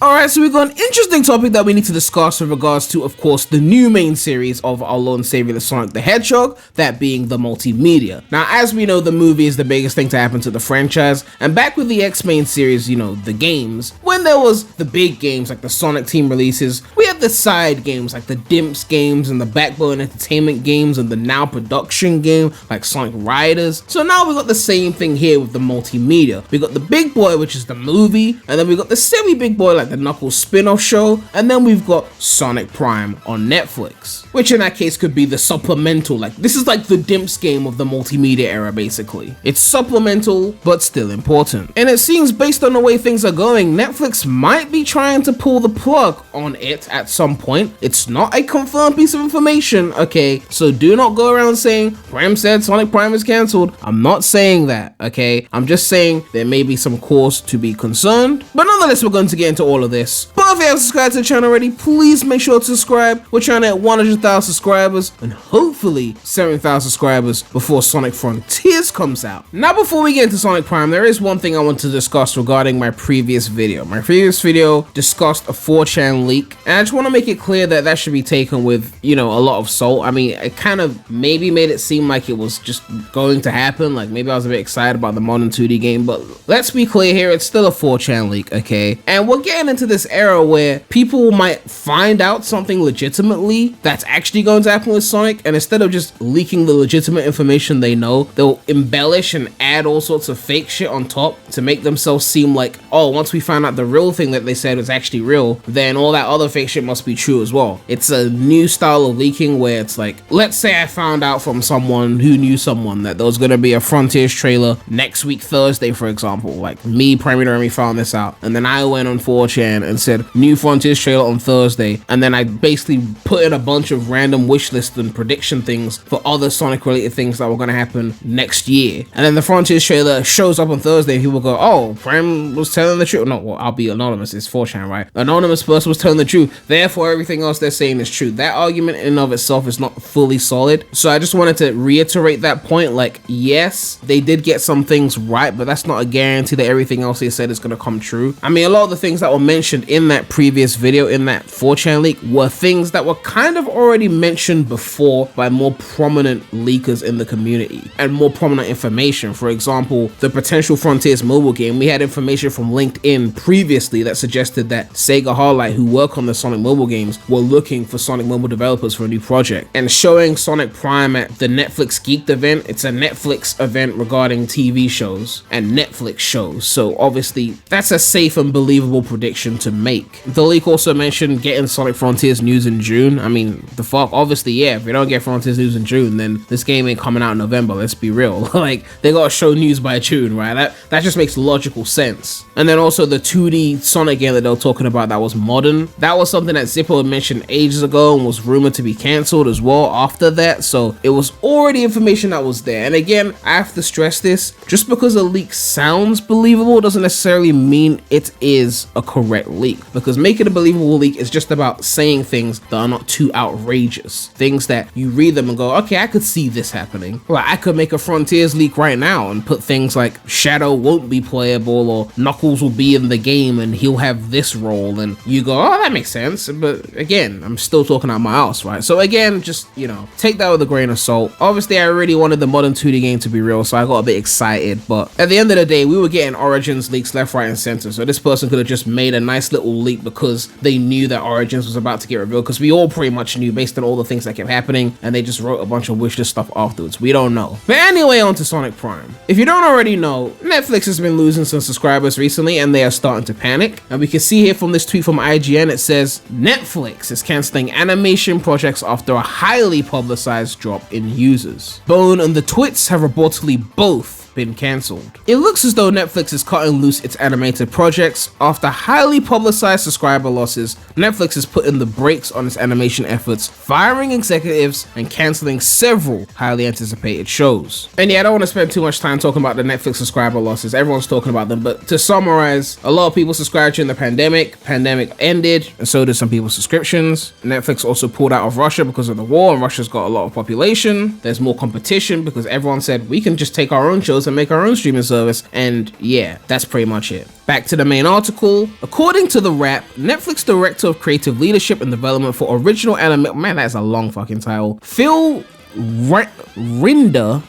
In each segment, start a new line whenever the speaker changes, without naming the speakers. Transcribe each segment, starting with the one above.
Alright, so we've got an interesting topic that we need to discuss with regards to, of course, the new main series of our Lord and Savior, the Sonic the Hedgehog, that being the multimedia. Now, as we know, the movie is the biggest thing to happen to the franchise, and back with the X-main series, you know, the games, when there was the big games like the Sonic Team releases, we had the side games like the Dimps games and the Backbone Entertainment games and the Now Production game like Sonic Riders. So now we've got the same thing here with the multimedia. We got the big boy, which is the movie, and then we got the semi-big boy like the Knuckles spin-off show, and then we've got Sonic Prime on Netflix, which in that case could be the supplemental. Like, this is like the Dimps game of the multimedia era, basically. It's supplemental, but still important. And it seems, based on the way things are going, Netflix might be trying to pull the plug on it at some point. It's not a confirmed piece of information, okay? So do not go around saying, Prem said Sonic Prime is cancelled. I'm not saying that, okay? I'm just saying there may be some cause to be concerned. But nonetheless, we're going to get into all of this. But if you haven't subscribed to the channel already, please make sure to subscribe. We're trying to hit 100,000 subscribers and hopefully 70,000 subscribers before Sonic Frontiers comes out. Now, before we get into Sonic Prime, there is one thing I want to discuss regarding my previous video. My previous video discussed a 4chan leak, and I just want to make it clear that that should be taken with, you know, a lot of salt. I mean, it kind of maybe made it seem like it was just going to happen. Like, maybe I was a bit excited about the modern 2D game, but let's be clear here, it's still a 4chan leak, okay? And we're getting into this era where people might find out something legitimately that's actually going to happen with Sonic, and instead of just leaking the legitimate information they know, they'll embellish and add all sorts of fake shit on top to make themselves seem like, oh, once we find out the real thing that they said was actually real, then all that other fake shit must be true as well. It's a new style of leaking where it's like, let's say I found out from someone who knew someone that there was going to be a Frontiers trailer next week Thursday, for example. Like me, premydaremy, found this out, and then I went on 4chan and said new Frontiers trailer on Thursday, and then I basically put in a bunch of random wish lists and prediction things for other Sonic related things that were going to happen next year, and then the Frontiers trailer shows up on Thursday and people go, oh, Prem was telling the truth. No, well, I'll be anonymous, it's 4chan, right? Anonymous person was telling the truth, therefore everything else they're saying is true. That argument in and of itself is not fully solid, so I just wanted to reiterate that point. Like, yes, they did get some things right, but that's not a guarantee that everything else they said is going to come true. I mean, a lot of the things that were mentioned in that previous video, in that 4chan leak, were things that were kind of already mentioned before by more prominent leakers in the community and more prominent information. For example, the potential Frontiers mobile game, we had information from LinkedIn previously that suggested that Sega Harlight, who work on the Sonic mobile games, were looking for Sonic mobile developers for a new project. And showing Sonic Prime at the Netflix Geeked event, it's a Netflix event regarding TV shows and Netflix shows, so obviously that's a safe and believable prediction to make. The leak also mentioned getting Sonic Frontiers news in June. I mean, the fuck, obviously, yeah, if we don't get Frontiers news in June, then this game ain't coming out in November, let's be real. Like, they gotta show news by June, right? That just makes logical sense. And then also the 2D Sonic game that they were talking about that was modern, that was something that Zippo had mentioned ages ago and was rumored to be cancelled as well after that, so it was already information that was there. And again, I have to stress this, just because a leak sounds believable doesn't necessarily mean it is a correct leak, because making a believable leak is just about saying things that are not too outrageous, things that you read them and go, okay, I could see this happening. Like, I could make a Frontiers leak right now and put things like Shadow won't be playable, or Knuckles will be in the game and he'll have this role, and you go, oh, that makes sense. But again, I'm still talking out my ass, right? So again, just, you know, take that with a grain of salt. Obviously, I really wanted the modern 2D game to be real, so I got a bit excited, but at the end of the day, we were getting Origins leaks left, right, and center, so this person could have just made a nice little leak because they knew that Origins was about to get revealed, because we all pretty much knew based on all the things that kept happening, and they just wrote a bunch of wishlist stuff afterwards. We don't know. But anyway, on to Sonic Prime. If you don't already know, Netflix has been losing some subscribers recently, and they are starting to panic. And we can see here from this tweet from IGN, it says, Netflix is cancelling animation projects after a highly publicized drop in users. Bone and the Twits have reportedly both been cancelled. It looks as though Netflix is cutting loose its animated projects. After highly publicized subscriber losses, Netflix is putting the brakes on its animation efforts, firing executives and cancelling several highly anticipated shows. And yeah, I don't want to spend too much time talking about the Netflix subscriber losses. Everyone's talking about them, but to summarize, a lot of people subscribed during the pandemic ended, and so did some people's subscriptions. Netflix also pulled out of Russia because of the war, and Russia's got a lot of population. There's more competition because everyone said we can just take our own shows and make our own streaming service, and yeah, that's pretty much it. Back to the main article. According to The Wrap, Netflix Director of Creative Leadership and Development for Original Anime, man, that's a long fucking title, Phil Rinder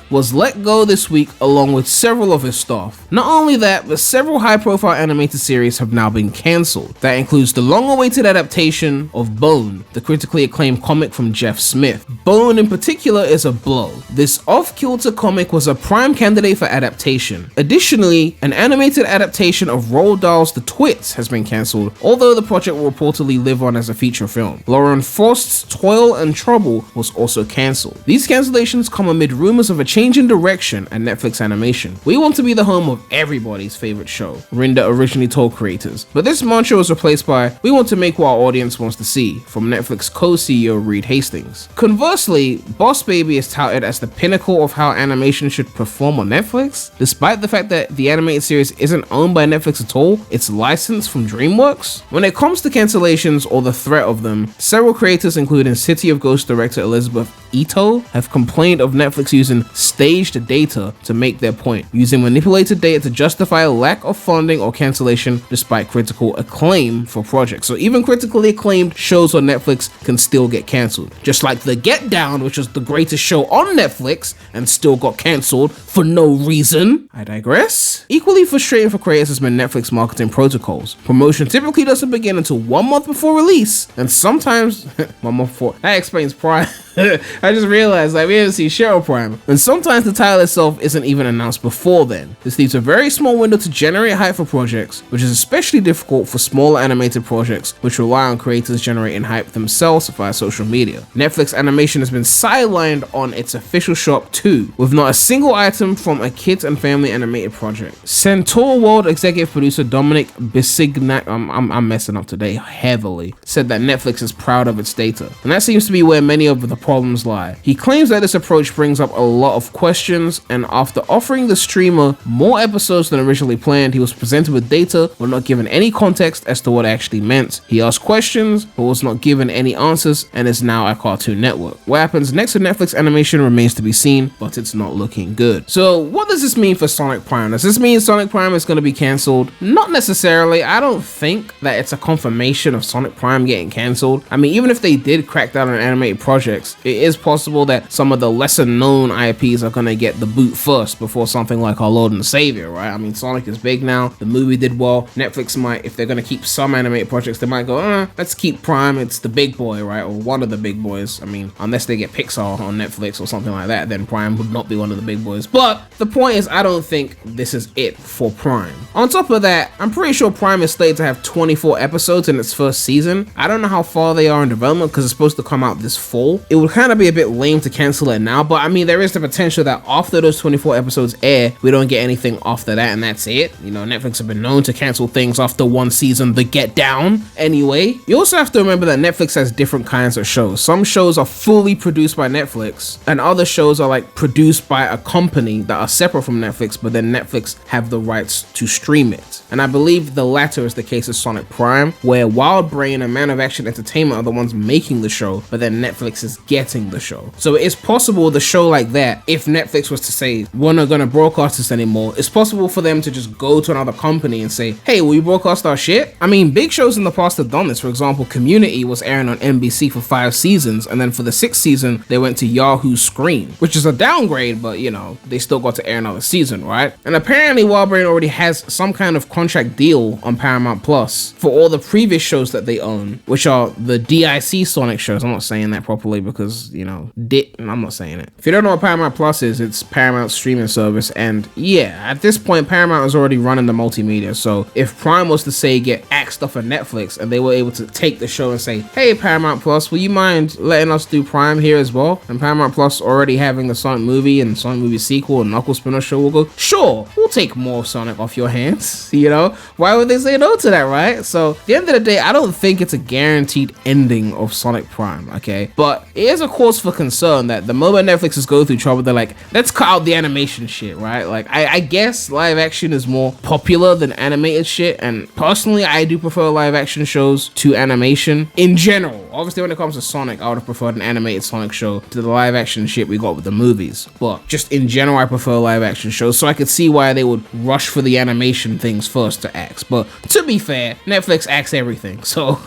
was let go this week along with several of his staff. Not only that, but several high-profile animated series have now been cancelled. That includes the long-awaited adaptation of Bone, the critically acclaimed comic from Jeff Smith. Bone in particular is a blow. This off-kilter comic was a prime candidate for adaptation. Additionally, an animated adaptation of Roald Dahl's The Twits has been cancelled, although the project will reportedly live on as a feature film. Lauren Frost's Toil and Trouble was also cancelled. These cancellations come amid rumors of a change in direction at Netflix Animation. We want to be the home of everybody's favorite show, Rinder originally told creators, but this mantra was replaced by, we want to make what our audience wants to see, from Netflix co-CEO Reed Hastings. Conversely, Boss Baby is touted as the pinnacle of how animation should perform on Netflix. Despite the fact that the animated series isn't owned by Netflix at all, it's licensed from DreamWorks. When it comes to cancellations or the threat of them, several creators including City of Ghosts director Elizabeth Ito have complained of Netflix using staged data to make their point, using manipulated data to justify a lack of funding or cancellation despite critical acclaim for projects. So even critically acclaimed shows on Netflix can still get cancelled. Just like The Get Down, which was the greatest show on Netflix and still got cancelled for no reason. I digress. Equally frustrating for creators has been Netflix marketing protocols. Promotion typically doesn't begin until 1 month before release, and sometimes 1 month before. That explains Prime. I just realized we haven't seen Cheryl Prime, and sometimes the title itself isn't even announced before then. This leaves a very small window to generate hype for projects, which is especially difficult for smaller animated projects which rely on creators generating hype themselves via social media. Netflix Animation has been sidelined on its official shop too, with not a single item from a kids and family animated project. Centaur World executive producer Dominic Bisignac, I'm messing up today heavily, said that Netflix is proud of its data, and that seems to be where many of the problems lie. He claims that this approach brings up a lot of questions, and after offering the streamer more episodes than originally planned, he was presented with data but not given any context as to what it actually meant. He asked questions but was not given any answers and is now at Cartoon Network. What happens next to Netflix Animation remains to be seen, but it's not looking good. So what does this mean for Sonic Prime? Does this mean Sonic Prime is going to be cancelled? Not necessarily. I don't think that it's a confirmation of Sonic Prime getting cancelled. I mean, even if they did crack down on animated projects, it is possible that some of the lesser known IPs are gonna get the boot first before something like Our Lord and Savior, right? I mean, Sonic is big now, the movie did well. Netflix might, if they're gonna keep some animated projects, they might go, let's keep Prime, it's the big boy, right? Or one of the big boys. I mean, unless they get Pixar on Netflix or something like that, then Prime would not be one of the big boys. But the point is, I don't think this is it for Prime. On top of that, I'm pretty sure Prime is slated to have 24 episodes in its first season. I don't know how far they are in development because it's supposed to come out this fall. It would kind of be a bit lame to cancel it now, but I mean, there is the potential that after those 24 episodes air, we don't get anything after that and that's it. You know, Netflix have been known to cancel things after one season, The Get Down. Anyway, you also have to remember that Netflix has different kinds of shows. Some shows are fully produced by Netflix and other shows are like produced by a company that are separate from Netflix, but then Netflix have the rights to stream it. And I believe the latter is the case of Sonic Prime, where Wild Brain and Man of Action Entertainment are the ones making the show, but then Netflix is getting the show. So it's possible the show like that, if Netflix was to say, we're not gonna broadcast this anymore, it's possible for them to just go to another company and say, hey, will you broadcast our shit? I mean, big shows in the past have done this. For example, Community was airing on NBC for 5 seasons, and then for the 6th season, they went to Yahoo Screen, which is a downgrade, but you know, they still got to air another season, right? And apparently Wild Brain already has some kind of contract deal on Paramount Plus for all the previous shows that they own, which are the DIC Sonic shows. I'm not saying that properly because, you know, I'm not saying it. If you don't know what Paramount Plus is, it's Paramount's streaming service, and yeah, at this point Paramount is already running the multimedia. So if Prime was to say get axed off of Netflix and they were able to take the show and say, hey Paramount Plus, will you mind letting us do Prime here as well? And Paramount Plus already having the Sonic movie and Sonic movie sequel and Knuckles spin-off show, will go, sure, we'll take more Sonic off your hands. You know, why would they say no to that, right? So at the end of the day, I don't think it's a guaranteed ending of Sonic Prime, okay? But it is a cause for concern that the moment Netflix is going through trouble, they're like, let's cut out the animation shit, right? Like, I guess live action is more popular than animated shit, and personally, I do prefer live action shows to animation in general. Obviously, when it comes to Sonic, I would have preferred an animated Sonic show to the live action shit we got with the movies, but just in general, I prefer live action shows, so I could see why they would rush for the animation things first to axe. But to be fair, Netflix axed everything, so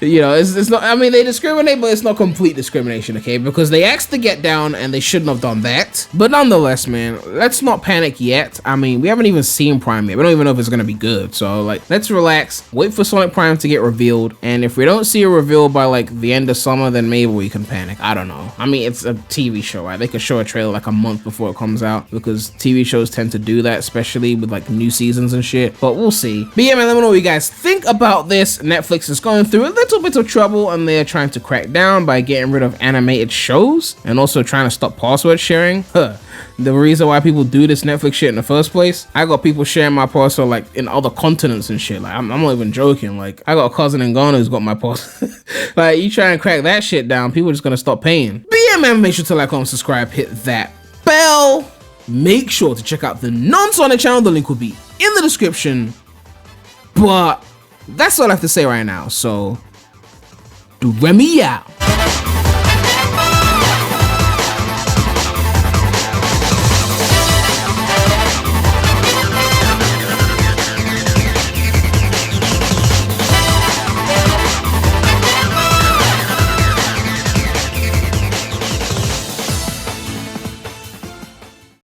you know, it's not, I mean, they discriminate, but it's not complete discrimination, okay? Because they asked to Get Down and they shouldn't have done that. But nonetheless, man, let's not panic yet. I mean, we haven't even seen Prime yet. We don't even know if it's gonna be good. So, like, let's relax, wait for Sonic Prime to get revealed. And if we don't see a reveal by, like, the end of summer, then maybe we can panic. I don't know. I mean, it's a TV show, right? They could show a trailer like a month before it comes out, because TV shows tend to do that, especially with, like, new seasons and shit. But we'll see. But yeah, man, let me know what you guys think about this. Netflix is going through a little bit of trouble, and they're trying to crack down by getting rid of animated shows and also trying to stop password sharing. The reason why people do this Netflix shit in the first place, I got people sharing my password like in other continents and shit. Like, I'm not even joking. Like, I got a cousin in Ghana who's got my password. Like, you try and crack that shit down, people are just gonna stop paying. But yeah, man, make sure to like, comment, subscribe, hit that bell. Make sure to check out the non-Sonic channel. The link will be in the description. But that's all I have to say right now. So, Premy out.